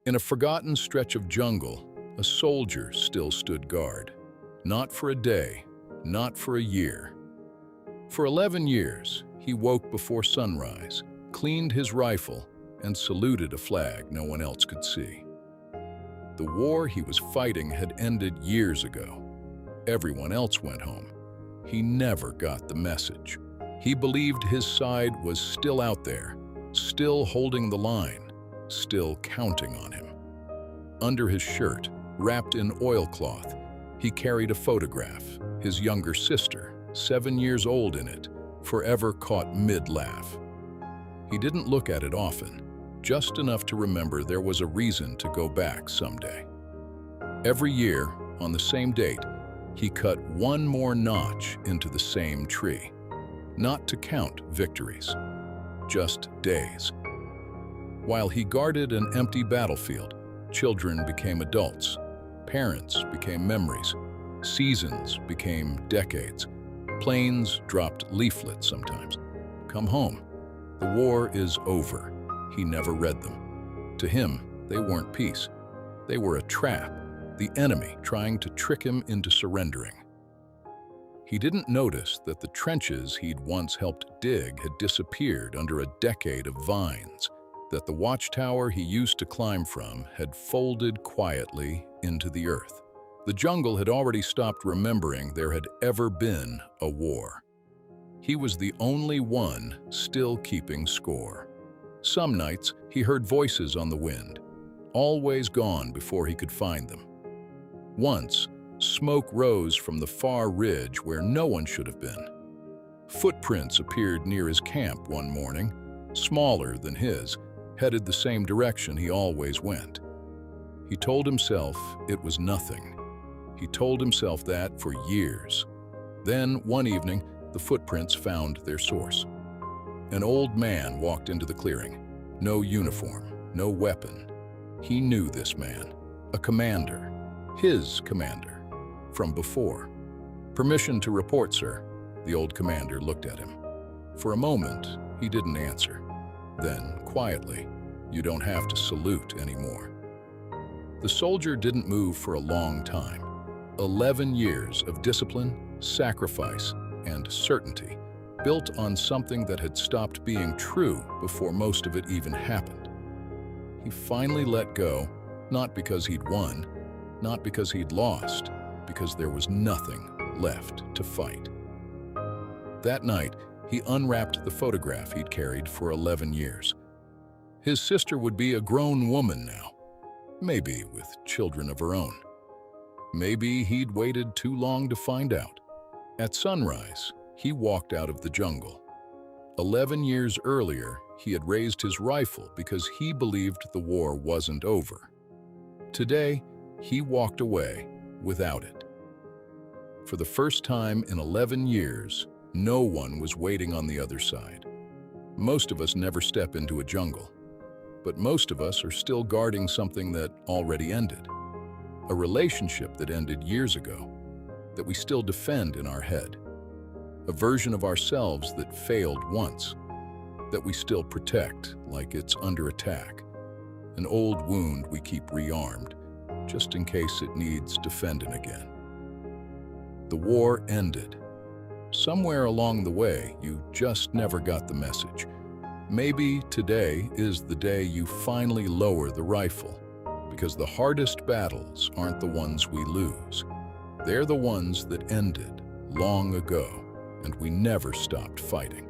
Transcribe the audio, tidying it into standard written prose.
In a forgotten stretch of jungle, a soldier still stood guard. Not for a day, not for a year. For 11 years, he woke before sunrise, cleaned his rifle, and saluted a flag no one else could see. The war he was fighting had ended years ago. Everyone else went home. He never got the message. He believed his side was still out there, still holding the line, still counting on him. Under his shirt, wrapped in oilcloth, he carried a photograph, his younger sister, 7 years old in it, forever caught mid-laugh. He didn't look at it often, just enough to remember there was a reason to go back someday. Every year, on the same date, he cut one more notch into the same tree. Not to count victories, just days. While he guarded an empty battlefield, children became adults, parents became memories, seasons became decades, planes dropped leaflets sometimes. Come home. The war is over. He never read them. To him, they weren't peace. They were a trap, the enemy trying to trick him into surrendering. He didn't notice that the trenches he'd once helped dig had disappeared under a decade of vines, that the watchtower he used to climb from had folded quietly into the earth. The jungle had already stopped remembering there had ever been a war. He was the only one still keeping score. Some nights, he heard voices on the wind, always gone before he could find them. Once, smoke rose from the far ridge where no one should have been. Footprints appeared near his camp one morning, smaller than his, headed the same direction he always went. He told himself it was nothing. He told himself that for years. Then, one evening, the footprints found their source. An old man walked into the clearing. No uniform, no weapon. He knew this man, a commander, his commander, from before. "Permission to report, sir." The old commander looked at him. For a moment, he didn't answer. Then, quietly, "You don't have to salute anymore." The soldier didn't move for a long time. 11 years of discipline, sacrifice, and certainty, built on something that had stopped being true before most of it even happened. He finally let go, not because he'd won, not because he'd lost, because there was nothing left to fight. That night, he unwrapped the photograph he'd carried for 11 years. His sister would be a grown woman now, maybe with children of her own. Maybe he'd waited too long to find out. At sunrise, he walked out of the jungle. 11 years earlier, he had raised his rifle because he believed the war wasn't over. Today, he walked away without it. For the first time in 11 years, no one was waiting on the other side. Most of us never step into a jungle, but most of us are still guarding something that already ended. A relationship that ended years ago, that we still defend in our head. A version of ourselves that failed once, that we still protect like it's under attack. An old wound we keep rearmed, just in case it needs defending again. The war ended. Somewhere along the way, you just never got the message. Maybe today is the day you finally lower the rifle, because the hardest battles aren't the ones we lose. They're the ones that ended long ago, and we never stopped fighting.